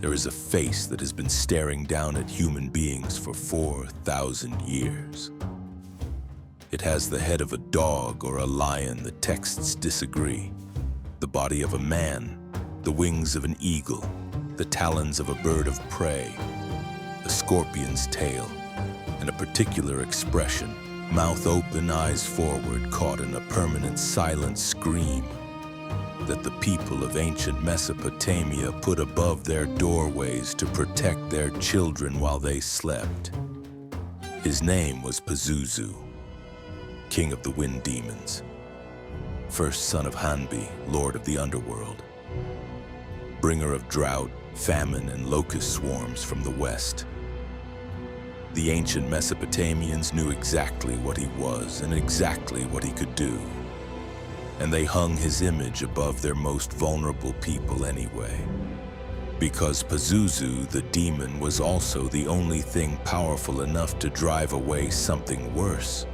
There is a face that has been staring down at human beings for 4,000 years. It has the head of a dog or a lion. The texts disagree. The body of a man, the wings of an eagle, the talons of a bird of prey, a scorpion's tail, and a particular expression, mouth open, eyes forward, caught in a permanent silent scream that the people of ancient Mesopotamia put above their doorways to protect their children while they slept. His name was Pazuzu, king of the wind demons, first son of Hanbi, lord of the underworld, bringer of drought, famine, and locust swarms from the west. The ancient Mesopotamians knew exactly what he was and exactly what he could do, and they hung his image above their most vulnerable people anyway. Because Pazuzu, the demon, was also the only thing powerful enough to drive away something worse.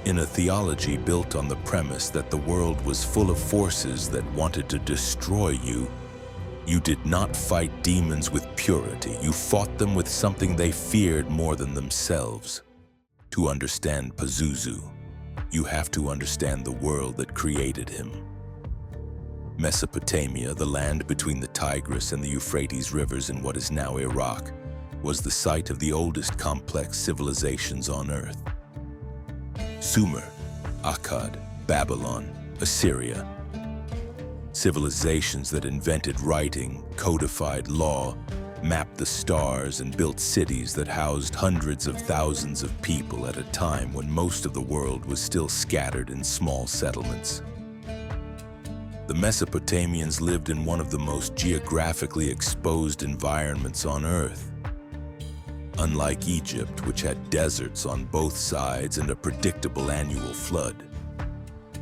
In a theology built on the premise that the world was full of forces that wanted to destroy you, you did not fight demons with purity. You fought them with something they feared more than themselves. To understand Pazuzu, you have to understand the world that created him. Mesopotamia, the land between the Tigris and the Euphrates rivers in what is now Iraq, was the site of the oldest complex civilizations on Earth. Sumer, Akkad, Babylon, Assyria. Civilizations that invented writing, codified law, mapped the stars, and built cities that housed hundreds of thousands of people at a time when most of the world was still scattered in small settlements. The Mesopotamians lived in one of the most geographically exposed environments on Earth. Unlike Egypt, which had deserts on both sides and a predictable annual flood,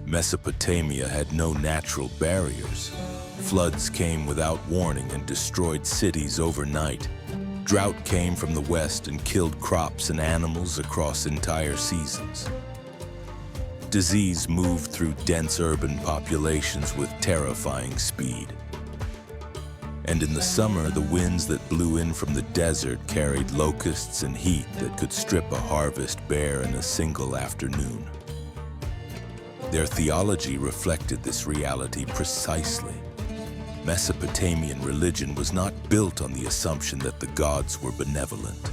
Mesopotamia had no natural barriers. Floods came without warning and destroyed cities overnight. Drought came from the west and killed crops and animals across entire seasons. Disease moved through dense urban populations with terrifying speed. And in the summer, the winds that blew in from the desert carried locusts and heat that could strip a harvest bare in a single afternoon. Their theology reflected this reality precisely. Mesopotamian religion was not built on the assumption that the gods were benevolent.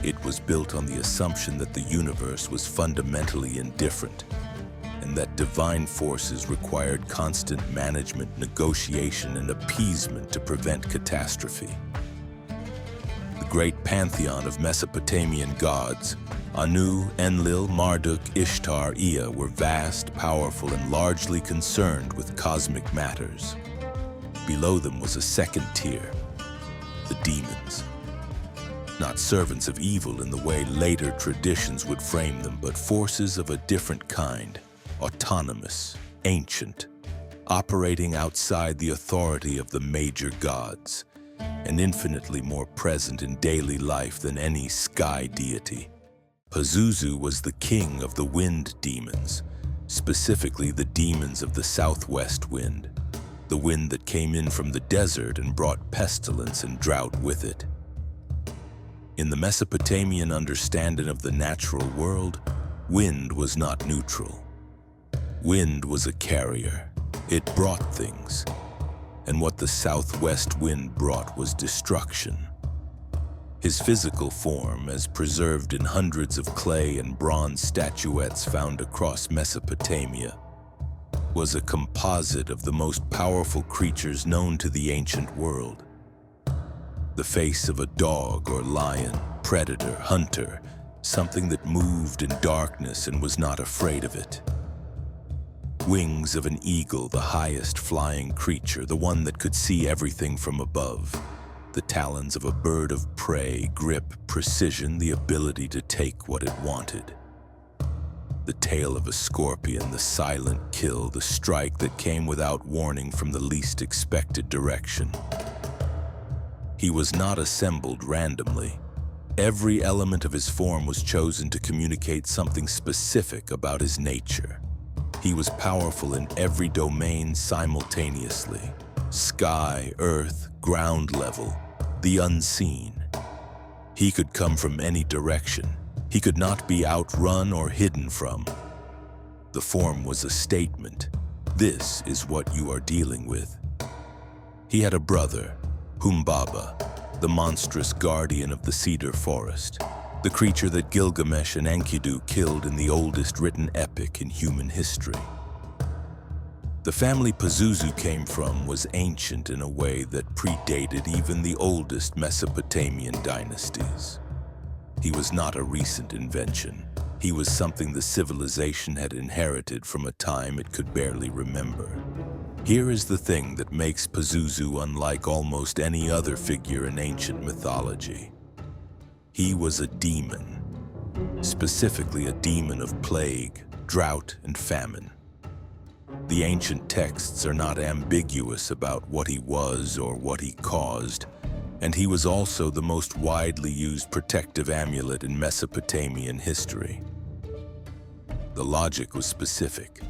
It was built on the assumption that the universe was fundamentally indifferent, and that divine forces required constant management, negotiation, and appeasement to prevent catastrophe. The great pantheon of Mesopotamian gods, Anu, Enlil, Marduk, Ishtar, Ea, were vast, powerful, and largely concerned with cosmic matters. Below them was a second tier, the demons. Not servants of evil in the way later traditions would frame them, but forces of a different kind, autonomous, ancient, operating outside the authority of the major gods, and infinitely more present in daily life than any sky deity. Pazuzu was the king of the wind demons, specifically the demons of the southwest wind, the wind that came in from the desert and brought pestilence and drought with it. In the Mesopotamian understanding of the natural world, wind was not neutral. Wind was a carrier. It brought things, and what the southwest wind brought was destruction. His physical form, as preserved in hundreds of clay and bronze statuettes found across Mesopotamia, was a composite of the most powerful creatures known to the ancient world. The face of a dog or lion, predator, hunter, something that moved in darkness and was not afraid of it. Wings of an eagle, the highest flying creature, the one that could see everything from above. The talons of a bird of prey, grip, precision, the ability to take what it wanted. The tail of a scorpion, the silent kill, the strike that came without warning from the least expected direction. He was not assembled randomly. Every element of his form was chosen to communicate something specific about his nature. He was powerful in every domain simultaneously. Sky, earth, ground level, the unseen. He could come from any direction. He could not be outrun or hidden from. The form was a statement. This is what you are dealing with. He had a brother, Humbaba, the monstrous guardian of the cedar forest, the creature that Gilgamesh and Enkidu killed in the oldest written epic in human history. The family Pazuzu came from was ancient in a way that predated even the oldest Mesopotamian dynasties. He was not a recent invention. He was something the civilization had inherited from a time it could barely remember. Here is the thing that makes Pazuzu unlike almost any other figure in ancient mythology. He was a demon, specifically a demon of plague, drought, and famine. The ancient texts are not ambiguous about what he was or what he caused, and he was also the most widely used protective amulet in Mesopotamian history. The logic was specific.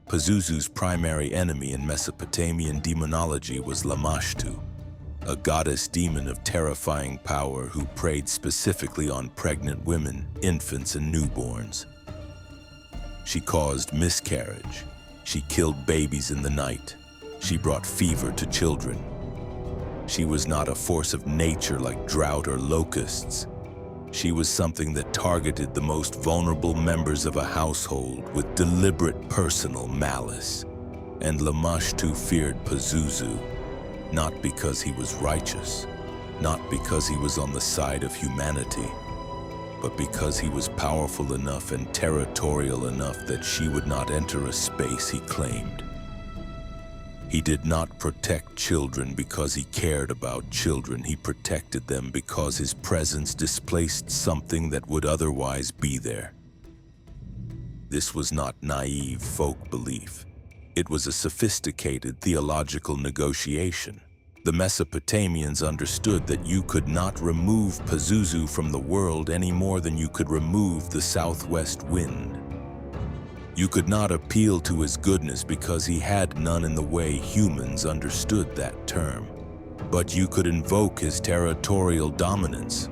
Pazuzu's primary enemy in Mesopotamian demonology was Lamashtu, a goddess demon of terrifying power who preyed specifically on pregnant women, infants, and newborns. She caused miscarriage. She killed babies in the night. She brought fever to children. She was not a force of nature like drought or locusts. She was something that targeted the most vulnerable members of a household with deliberate personal malice. And Lamashtu feared Pazuzu, not because he was righteous, not because he was on the side of humanity, but because he was powerful enough and territorial enough that she would not enter a space he claimed. He did not protect children because he cared about children. He protected them because his presence displaced something that would otherwise be there. This was not naive folk belief. It was a sophisticated theological negotiation. The Mesopotamians understood that you could not remove Pazuzu from the world any more than you could remove the southwest wind. You could not appeal to his goodness because he had none in the way humans understood that term. But you could invoke his territorial dominance.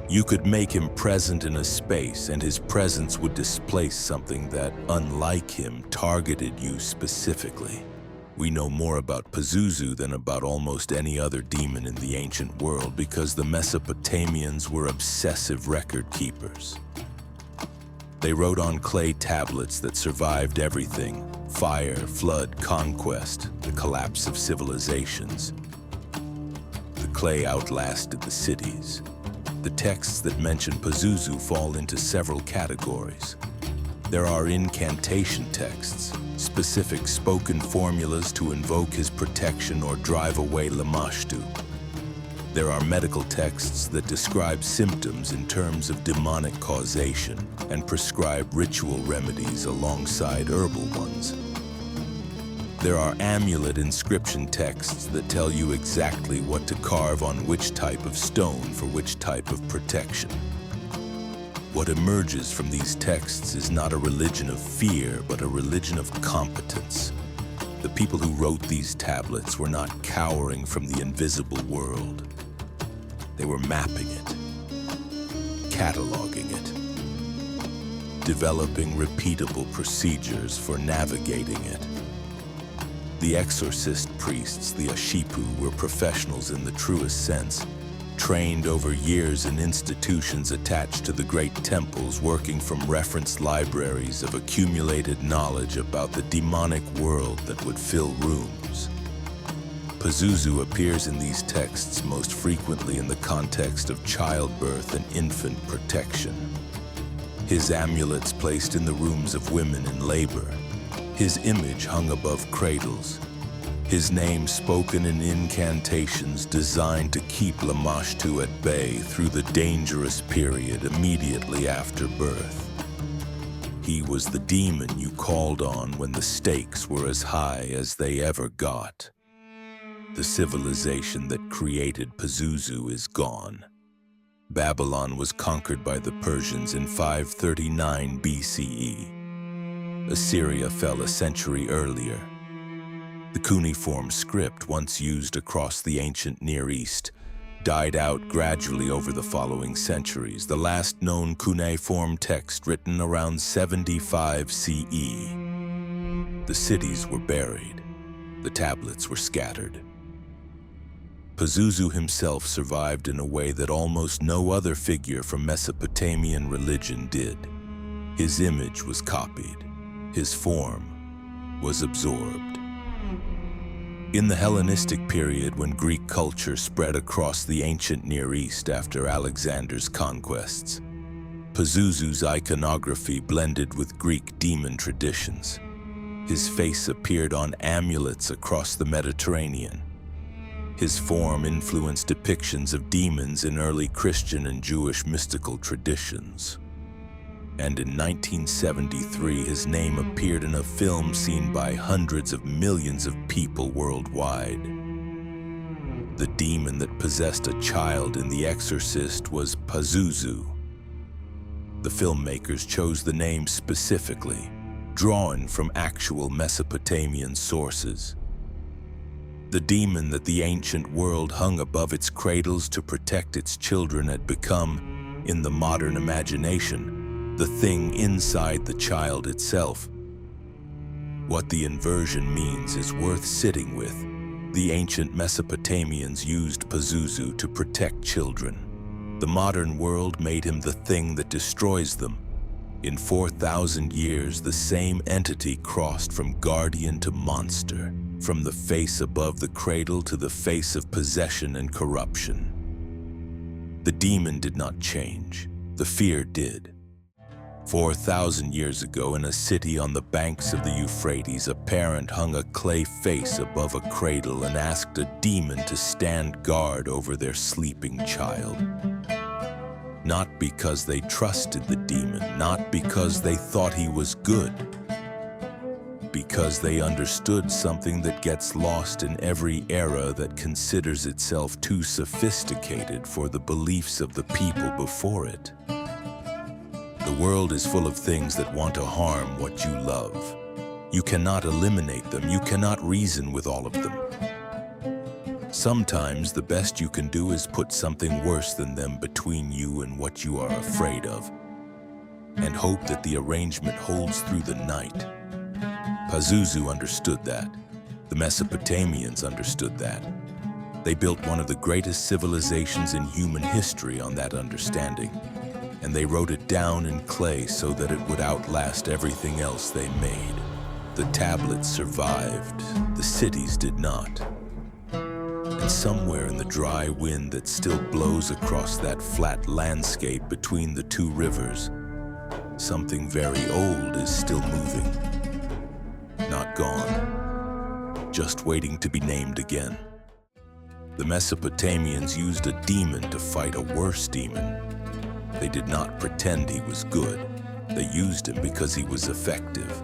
You could make him present in a space, and his presence would displace something that, unlike him, targeted you specifically. We know more about Pazuzu than about almost any other demon in the ancient world because the Mesopotamians were obsessive record keepers. They wrote on clay tablets that survived everything: fire, flood, conquest, the collapse of civilizations. The clay outlasted the cities. The texts that mention Pazuzu fall into several categories. There are incantation texts, specific spoken formulas to invoke his protection or drive away Lamashtu. There are medical texts that describe symptoms in terms of demonic causation and prescribe ritual remedies alongside herbal ones. There are amulet inscription texts that tell you exactly what to carve on which type of stone for which type of protection. What emerges from these texts is not a religion of fear, but a religion of competence. The people who wrote these tablets were not cowering from the invisible world. They were mapping it, cataloging it, developing repeatable procedures for navigating it. The exorcist priests, the Ashipu, were professionals in the truest sense, trained over years in institutions attached to the great temples, working from reference libraries of accumulated knowledge about the demonic world that would fill rooms. Pazuzu appears in these texts most frequently in the context of childbirth and infant protection. His amulets placed in the rooms of women in labor. His image hung above cradles. His name spoken in incantations designed to keep Lamashtu at bay through the dangerous period immediately after birth. He was the demon you called on when the stakes were as high as they ever got. The civilization that created Pazuzu is gone. Babylon was conquered by the Persians in 539 BCE. Assyria fell a century earlier. The cuneiform script, once used across the ancient Near East, died out gradually over the following centuries. The last known cuneiform text written around 75 CE. The cities were buried. The tablets were scattered. Pazuzu himself survived in a way that almost no other figure from Mesopotamian religion did. His image was copied. His form was absorbed. In the Hellenistic period, when Greek culture spread across the ancient Near East after Alexander's conquests, Pazuzu's iconography blended with Greek demon traditions. His face appeared on amulets across the Mediterranean. His form influenced depictions of demons in early Christian and Jewish mystical traditions. And in 1973, his name appeared in a film seen by hundreds of millions of people worldwide. The demon that possessed a child in The Exorcist was Pazuzu. The filmmakers chose the name specifically, drawn from actual Mesopotamian sources. The demon that the ancient world hung above its cradles to protect its children had become, in the modern imagination, the thing inside the child itself. What the inversion means is worth sitting with. The ancient Mesopotamians used Pazuzu to protect children. The modern world made him the thing that destroys them. In 4,000 years, the same entity crossed from guardian to monster, from the face above the cradle to the face of possession and corruption. The demon did not change. The fear did. 4,000 years ago, in a city on the banks of the Euphrates, a parent hung a clay face above a cradle and asked a demon to stand guard over their sleeping child. Not because they trusted the demon, not because they thought he was good, because they understood something that gets lost in every era that considers itself too sophisticated for the beliefs of the people before it. The world is full of things that want to harm what you love. You cannot eliminate them. You cannot reason with all of them. Sometimes the best you can do is put something worse than them between you and what you are afraid of, and hope that the arrangement holds through the night. Pazuzu understood that. The Mesopotamians understood that. They built one of the greatest civilizations in human history on that understanding. And they wrote it down in clay so that it would outlast everything else they made. The tablets survived, the cities did not. And somewhere in the dry wind that still blows across that flat landscape between the two rivers, something very old is still moving. Not gone, just waiting to be named again. The Mesopotamians used a demon to fight a worse demon. They did not pretend he was good. They used him because he was effective.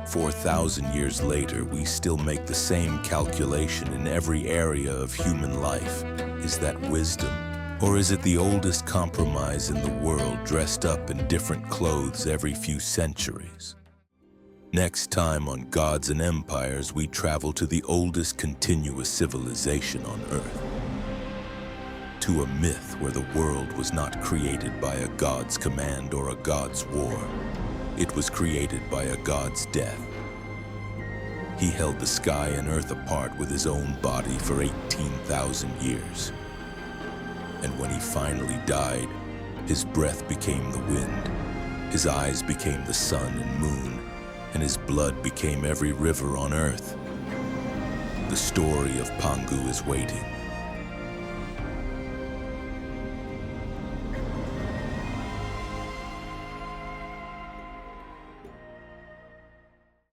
4,000 years later, we still make the same calculation in every area of human life. Is that wisdom? Or is it the oldest compromise in the world, dressed up in different clothes every few centuries? Next time on Gods and Empires, we travel to the oldest continuous civilization on Earth. To a myth where the world was not created by a god's command or a god's war. It was created by a god's death. He held the sky and earth apart with his own body for 18,000 years. And when he finally died, his breath became the wind, his eyes became the sun and moon, and his blood became every river on earth. The story of Pangu is waiting.